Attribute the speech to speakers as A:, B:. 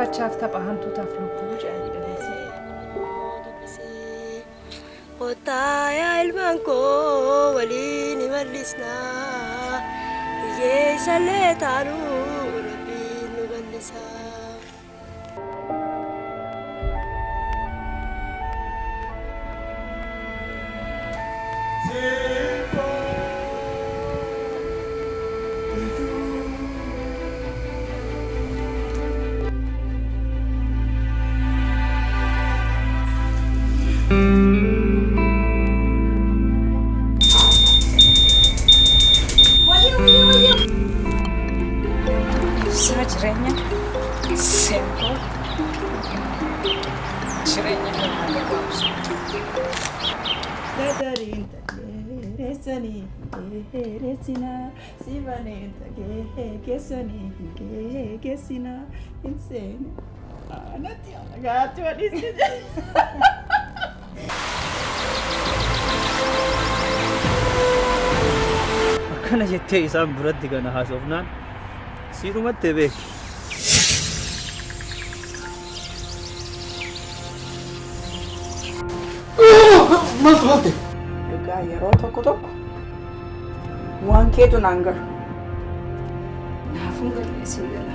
A: taphachaaf tapha hantuutaaf lubbuu jedhanii dhageesse.
B: Otaaya ilmaan koo waliin mallisnaa hiyyeessallee taanuu rabbiin nu bal'isaa.
A: Ibsaa jireenya seentoo jireenya namaa gabaabsu.
C: Dadariin tageessanii geessinaa sibaneen tageessanii geessinaa hin seene aanatti gaatti wadhiiste.
D: Akkana jettee isaan biratti kana haasofnaan siidhumatti beeku.
C: Maaltu hafte? Dhugaa yeroo tokko waan keetu naan galu.
A: Naafuu galmeessuu gala.